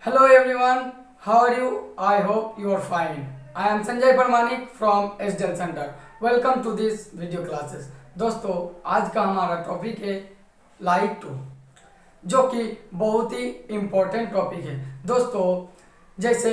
Hello everyone, how are you? I hope you are fine. I am Sanjay from SDL Center. Welcome to this video classes. दोस्तों आज का हमारा topic है like to, जो कि बहुत ही इम्पोर्टेंट टॉपिक है। दोस्तों जैसे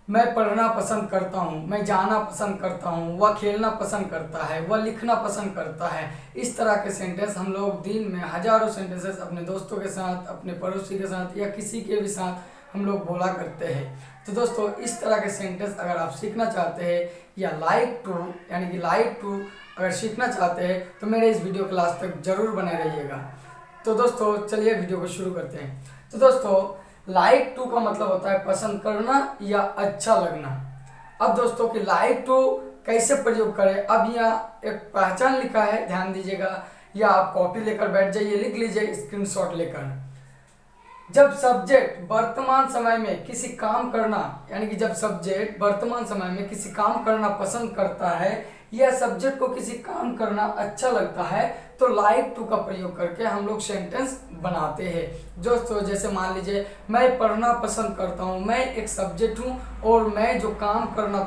मैं पढ़ना पसंद करता हूँ, मैं जाना पसंद करता हूँ, वह खेलना पसंद करता है, वह लिखना पसंद करता है। इस तरह के सेंटेंस हम लोग दिन में हजारों सेंटेंसेस अपने दोस्तों के साथ, अपने पड़ोसी के साथ या किसी के भी साथ हम लोग बोला करते हैं। तो दोस्तों इस तरह के सेंटेंस अगर आप सीखना चाहते हैं या लाइक टू यानी कि लाइक टू अगर सीखना चाहते हैं तो मेरे इस वीडियो क्लास तक जरूर बने रहिएगा। तो दोस्तों चलिए वीडियो को शुरू करते हैं। तो दोस्तों लाइक टू का मतलब होता है पसंद करना या अच्छा लगना। अब दोस्तों कि लाइक टू कैसे प्रयोग करें, अब यहाँ एक पहचान लिखा है, ध्यान दीजिएगा, या आप कॉपी लेकर बैठ जाइए, लिख लीजिए स्क्रीनशॉट लेकर। जब सब्जेक्ट वर्तमान समय में किसी काम करना यानी कि जब सब्जेक्ट वर्तमान समय में किसी काम करना पसंद करता है या सब्जेक्ट को किसी काम करना अच्छा लगता है तो लाइक टू का प्रयोग करके हम लोग सेंटेंस बनाते हैं। दोस्तों जैसे मान लीजिए मैं पढ़ना पसंद करता हूँ, मैं एक सब्जेक्ट हूँ और मैं जो काम करना,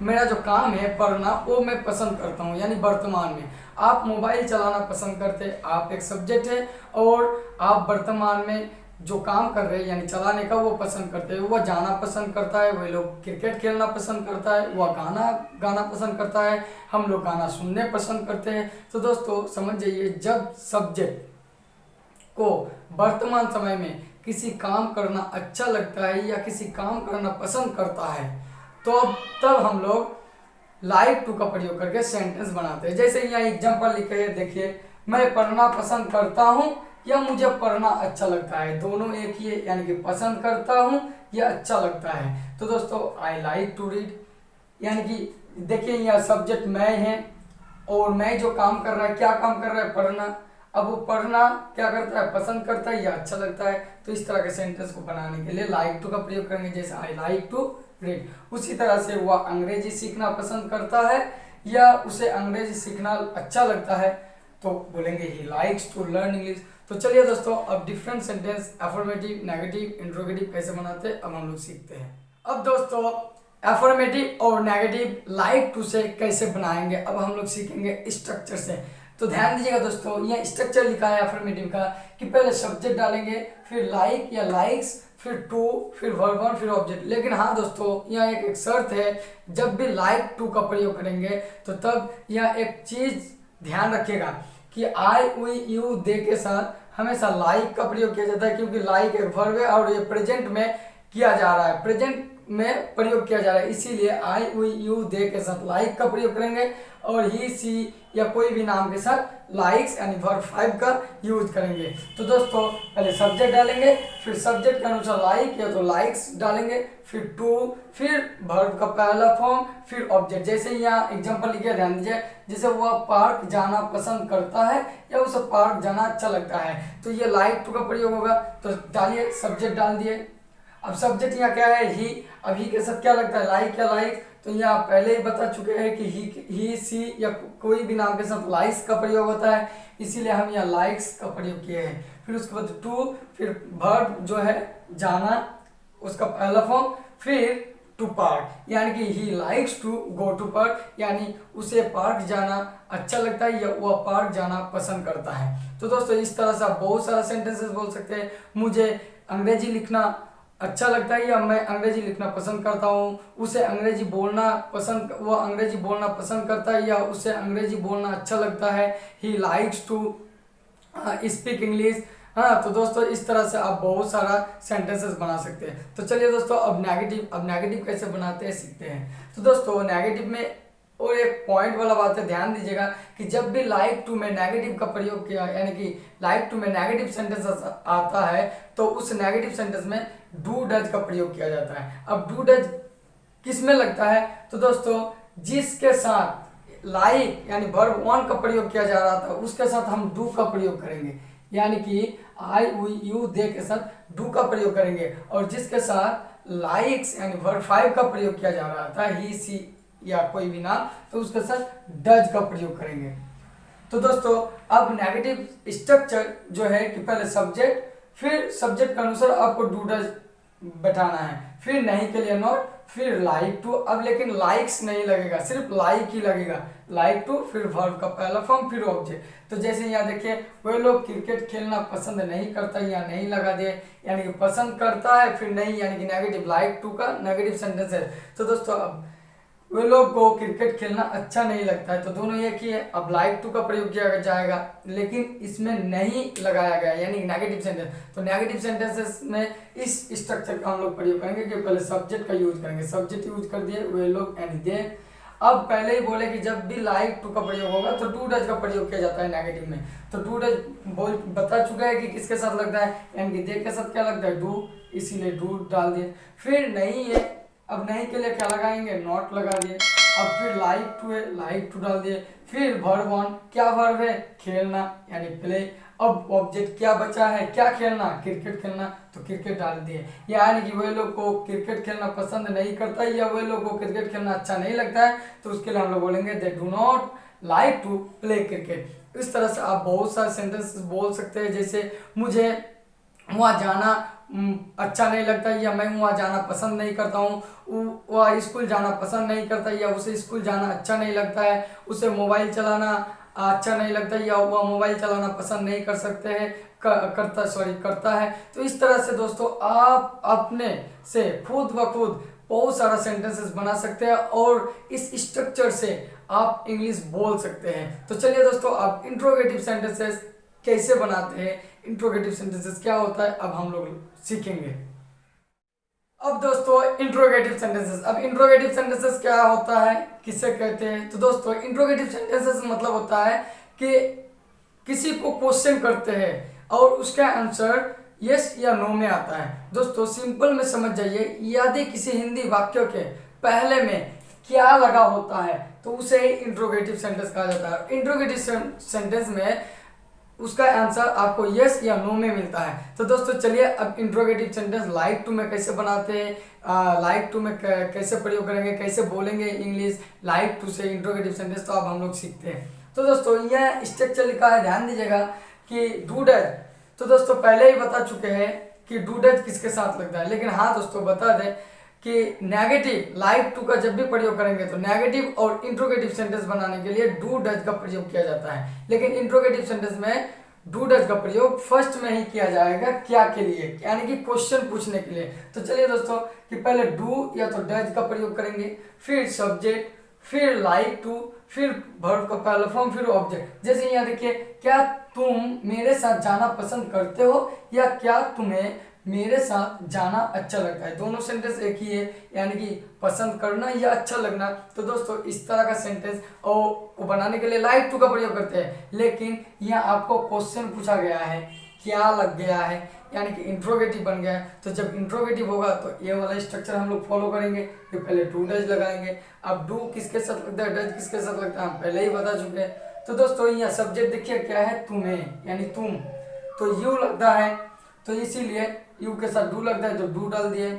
मेरा जो काम है पढ़ना, वो मैं पसंद करता हूँ यानी वर्तमान में। आप मोबाइल चलाना पसंद करते हैं, आप एक सब्जेक्ट है और आप वर्तमान में जो काम कर रहे हैं यानी चलाने का वो पसंद करते हैं। वह जाना पसंद करता है, वही लोग क्रिकेट खेलना पसंद करता है, वह गाना गाना पसंद करता है, हम लोग गाना सुनने पसंद करते हैं। तो दोस्तों समझ जाइए, जब सब्जेक्ट को वर्तमान समय में किसी काम करना अच्छा लगता है या किसी काम करना पसंद करता है तो तब हम लोग लाइक टू का प्रयोग करके सेंटेंस बनाते हैं। जैसे यहाँ एग्जाम्पल लिखे है, देखिए, मैं पढ़ना पसंद करता हूँ या मुझे पढ़ना अच्छा लगता है, दोनों एक ही है, यानी कि पसंद करता हूँ या अच्छा लगता है। तो दोस्तों आई लाइक टू रीड, यानी कि देखिए यहाँ सब्जेक्ट मैं है और मैं जो काम कर रहा है, क्या काम कर रहा है, पढ़ना। अब वो पढ़ना क्या करता है, पसंद करता है या अच्छा लगता है। तो इस तरह के सेंटेंस को बनाने के लिए लाइक टू का प्रयोग करेंगे, जैसे आई लाइक टू रीड। उसी तरह से वह अंग्रेजी सीखना पसंद करता है या उसे अंग्रेजी सीखना अच्छा लगता है तो बोलेंगे he likes to learn English. तो चलिए दोस्तों अब different sentence affirmative, negative, interrogative कैसे बनाते हैं अब हम लोग सीखते हैं। अब दोस्तों अफर्मेटिव और नेगेटिव लाइक टू से कैसे बनाएंगे अब हम लोग सीखेंगे स्ट्रक्चर से। तो ध्यान दीजिएगा दोस्तों, यह स्ट्रक्चर लिखा है अफर्मेटिव का कि पहले सब्जेक्ट डालेंगे, फिर लाइक या लाइक्स, फिर टू, फिर वर्ब वन, फिर ऑब्जेक्ट। लेकिन हाँ दोस्तों यहाँ एक शर्त है, जब भी लाइक टू का प्रयोग करेंगे तो तब यहाँ एक चीज ध्यान रखिएगा कि आई वी यू दे के साथ हमेशा लाइक का प्रयोग किया जाता है, क्योंकि लाइक एक वर्ब है और ये प्रेजेंट में किया जा रहा है, प्रेजेंट में प्रयोग किया जा रहा है, इसीलिए आई वी यू दे के साथ लाइक का प्रयोग करेंगे और ही सी या कोई भी नाम के साथ लाइक्स यानी वर्ब 5 का यूज करेंगे। तो दोस्तों पहले सब्जेक्ट डालेंगे, फिर सब्जेक्ट के अनुसार लाइक या तो लाइक्स डालेंगे, फिर टू, फिर वर्ब का पहला फॉर्म, फिर ऑब्जेक्ट। जैसे यहाँ एग्जांपल लिखे, ध्यान दीजिए, जैसे वह पार्क जाना पसंद करता है या उसे पार्क जाना अच्छा लगता है, तो ये लाइक टू का प्रयोग होगा। तो डालिए, सब्जेक्ट डाल दिए। अब सब्जेक्ट यहाँ क्या है, ही। अब ही के साथ क्या लगता है, लाइक या लाइक। तो यहाँ पहले ही बता चुके हैं कि ही सी या कोई भी नाम के साथ लाइक्स का प्रयोग होता है, इसीलिए हम यहाँ लाइक्स का प्रयोग किए हैं। फिर उसके बाद टू, फिर वर्ब जो है जाना, उसका पहला फॉर्म, फिर टू पार्क, यानी कि he likes to go to park, यानी उसे पार्क जाना अच्छा लगता है या वह पार्क जाना पसंद करता है। तो दोस्तों इस तरह से आप बहुत सारा सेंटेंसेस बोल सकते हैं। मुझे अंग्रेजी लिखना अच्छा लगता है या मैं अंग्रेजी लिखना पसंद करता हूँ, उसे अंग्रेजी बोलना पसंद, वह अंग्रेजी बोलना पसंद करता है या उसे अंग्रेजी बोलना अच्छा लगता है, he likes to speak English. हाँ तो दोस्तों इस तरह से आप बहुत सारा सेंटेंसेस बना सकते हैं। तो चलिए दोस्तों अब नेगेटिव कैसे बनाते हैं सीखते हैं। तो दोस्तों नेगेटिव में और एक पॉइंट वाला बात है, ध्यान दीजिएगा कि जब भी लाइक टू में नेगेटिव का प्रयोग किया, यानी कि लाइक टू में नेगेटिव सेंटेंस आता है तो उस नेगेटिव सेंटेंस में डू डज का प्रयोग किया जाता है। अब डू डज किस में लगता है, तो दोस्तों जिसके साथ लाइक यानी वर्ब वन का प्रयोग किया जा रहा था उसके साथ हम डू का प्रयोग करेंगे, यानी कि आई वी यू दे के साथ डू का प्रयोग करेंगे, और जिसके साथ लाइक्स यानी वर्ब 5 का प्रयोग किया जा रहा था, ही सी या कोई भी नाम, तो उसके साथ डज का प्रयोग करेंगे। तो दोस्तों अब नेगेटिव स्ट्रक्चर जो है कि पहले सब्जेक्ट, फिर सब्जेक्ट के अनुसार आपको डू डज बैठाना है। फिर नहीं के लिए नॉट, फिर लाइक टू। अब लेकिन लाइक्स नहीं लगेगा, सिर्फ लाइक ही लगेगा। लाइक टू, फिर वर्ब का पहला फॉर्म, फिर ऑब्जेक्ट। तो जैसे यहाँ देखिए, वे लोग क्रिकेट खेलना पसंद नहीं करता, या नहीं लगा दिए, यानी कि पसंद करता है, फिर नहीं यानी कि नेगेटिव, लाइक टू का नेगेटिव सेंटेंस है। तो दोस्तों अब वे लोग को क्रिकेट खेलना अच्छा नहीं लगता है, तो दोनों एक ही है। अब लाइक टू का प्रयोग किया जाएगा, लेकिन इसमें नहीं लगाया गया, यानी नेगेटिव सेंटेंस। तो नेगेटिव सेंटेंसेस में इस स्ट्रक्चर का हम लोग प्रयोग करेंगे कि पहले सब्जेक्ट का यूज करेंगे, सब्जेक्ट यूज कर दिए, वे लोग यानी दे। अब पहले ही बोले कि जब भी लाइक टू का प्रयोग होगा तो डू डज का प्रयोग किया जाता है नेगेटिव में। तो डू डज बता चुका है कि किसके साथ लगता है, यानी कि दे के साथ क्या लगता है, डू, इसीलिए डू डाल दिए। फिर नहीं है, अब नहीं के लिए क्या लगाएंगे, नॉट लगा दिए। अब फिर लाइक टू है, लाइक टू डाल दिए। फिर वर्ब वन, क्या वर्ब है, खेलना यानी प्ले। अब ऑब्जेक्ट क्या बचा है, क्या खेलना, क्रिकेट खेलना, तो क्रिकेट डाल दिए। यानी कि वे लोग को क्रिकेट खेलना पसंद नहीं करता, या वे लोग को क्रिकेट खेलना अच्छा नहीं लगता है, तो उसके लिए हम लोग बोलेंगे they do not like to play cricket. इस तरह से आप बहुत सारे सेंटेंसेस बोल सकते हैं, जैसे मुझे वहाँ जाना अच्छा नहीं लगता, या मैं वहाँ जाना पसंद नहीं करता हूँ, वह स्कूल जाना पसंद नहीं करता, या उसे स्कूल जाना अच्छा नहीं लगता है, उसे मोबाइल चलाना अच्छा नहीं लगता, या वह मोबाइल चलाना पसंद नहीं कर सकते हैं, करता है। तो इस तरह से दोस्तों आप अपने से खुद ब खुद बहुत सारा सेंटेंसेस बना सकते हैं, और इस स्ट्रक्चर से आप इंग्लिश बोल सकते हैं। तो चलिए दोस्तों, आप इंट्रोगेटिव सेंटेंसेस कैसे बनाते हैं, इंट्रोगेटिव सेंटेंसेस क्या होता है, अब हम लोग सीखेंगे। अब दोस्तों इंट्रोगेटिव सेंटेंसेस, अब इंट्रोगेटिव सेंटेंसेस क्या होता है, किसे कहते हैं। तो दोस्तों इंट्रोगेटिव सेंटेंसेस मतलब होता है कि किसी को क्वेश्चन करते हैं और उसका आंसर यस या नो में आता है। दोस्तों सिंपल में समझ जाइए, यदि किसी हिंदी वाक्य के पहले में क्या लगा होता है तो उसे इंट्रोगेटिव सेंटेंस कहा जाता है। इंट्रोगेटिव सेंटेंस में उसका आंसर आपको यस या नो में मिलता है। तो दोस्तों चलिए अब इंट्रोगेटिव सेंटेंस लाइक टू में कैसे बनाते हैं, लाइक टू में कैसे प्रयोग करेंगे, कैसे बोलेंगे इंग्लिश लाइक टू से इंट्रोगेटिव सेंटेंस, तो अब हम लोग सीखते हैं। तो दोस्तों यह स्ट्रक्चर लिखा है, ध्यान दीजिएगा कि डू डज। तो दोस्तों पहले ही बता चुके हैं कि डू डज किसके साथ लगता है, लेकिन हाँ दोस्तों बता दें कि नेगेटिव लाइक टू का जब भी प्रयोग करेंगे तो नेगेटिव और इंट्रोगेटिव सेंटेंस बनाने के लिए डू डज का प्रयोग किया जाता है। लेकिन इंट्रोगेटिव सेंटेंस में डू डज का प्रयोग फर्स्ट में ही किया जाएगा, क्या के लिए, यानी कि क्वेश्चन पूछने के लिए। तो चलिए दोस्तों कि पहले डू या तो डज का प्रयोग करेंगे, फिर सब्जेक्ट, फिर लाइक टू, फिर वर्ब का पहला फॉर्म, फिर ऑब्जेक्ट। जैसे यहाँ देखिए, क्या तुम मेरे साथ जाना पसंद करते हो, या क्या तुम्हें मेरे साथ जाना अच्छा लगता है। दोनों सेंटेंस एक ही है, यानी कि पसंद करना या अच्छा लगना। तो दोस्तों इस तरह का सेंटेंस को बनाने के लिए लाइक टू का प्रयोग करते हैं, लेकिन यहाँ आपको क्वेश्चन पूछा गया है, क्या लग गया है, यानी कि इंट्रोगेटिव बन गया है। तो जब इंट्रोगेटिव होगा तो ये वाला स्ट्रक्चर हम लोग फॉलो करेंगे कि पहले डू डज लगाएंगे। अब डू किसके साथ लगता है, डज किसके साथ लगता है, हम पहले ही बता चुके हैं। तो दोस्तों यहाँ सब्जेक्ट देखिए क्या है, तुम्हें यानी तुम, तो यू लगता है, तो इसीलिए यू के साथ डू लगता है, तो डू डाल दिए।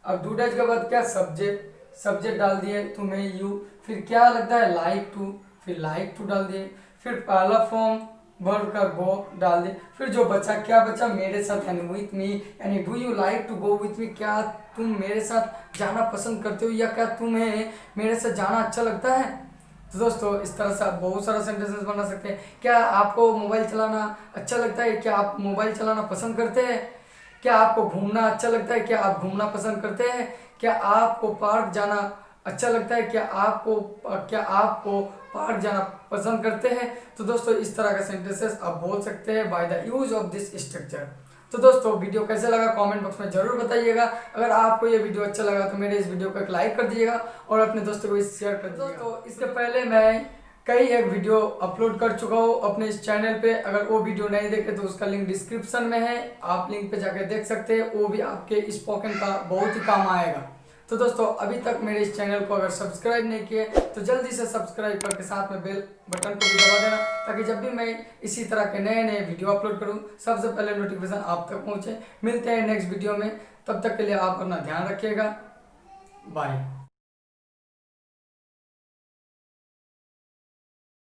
अब डू डज के बाद क्या, सब्जेक्ट डाल दिए, तुम्हें यू, फिर क्या लगता है लाइक टू, फिर लाइक टू डाल दिए, फिर पहला फॉर्म वर्ब का गो डाल दिए, फिर जो बचा क्या बचा, मेरे साथ यानी विथ मी, यानी do you like to go with me, क्या तुम मेरे साथ जाना पसंद करते हो, या क्या तुम्हें मेरे साथ जाना अच्छा लगता है। तो दोस्तों इस तरह से आप बहुत सारा सेंटेंसेस बना सकते हैं। क्या आपको मोबाइल चलाना अच्छा लगता है, क्या आप मोबाइल चलाना पसंद करते हैं, क्या आपको घूमना अच्छा लगता है, क्या आप घूमना पसंद करते हैं, क्या आपको पार्क जाना अच्छा लगता है, क्या आपको पार्क जाना पसंद करते हैं। तो दोस्तों इस तरह का सेंटेंसेस आप बोल सकते हैं by the use of this structure. तो दोस्तों वीडियो कैसे लगा कमेंट बॉक्स में जरूर बताइएगा। अगर आपको ये वीडियो अच्छा लगा तो मेरे इस वीडियो को एक लाइक कर दीजिएगा और अपने दोस्तों को शेयर कर दीजिएगा। दोस्तों इसके पहले मैं कई एक वीडियो अपलोड कर चुका हूँ अपने इस चैनल पे, अगर वो वीडियो नहीं देखे तो उसका लिंक डिस्क्रिप्शन में है, आप लिंक पे जाकर देख सकते हैं, वो भी आपके स्पोकन का बहुत ही काम आएगा। तो दोस्तों अभी तक मेरे इस चैनल को अगर सब्सक्राइब नहीं किए तो जल्दी से सब्सक्राइब करके साथ में बेल बटन को भी दबा देना, ताकि जब भी मैं इसी तरह के नए नए वीडियो अपलोड करूं सबसे पहले नोटिफिकेशन आप तक पहुंचे। मिलते हैं नेक्स्ट वीडियो में, तब तक के लिए आप अपना ध्यान रखिएगा, बाय।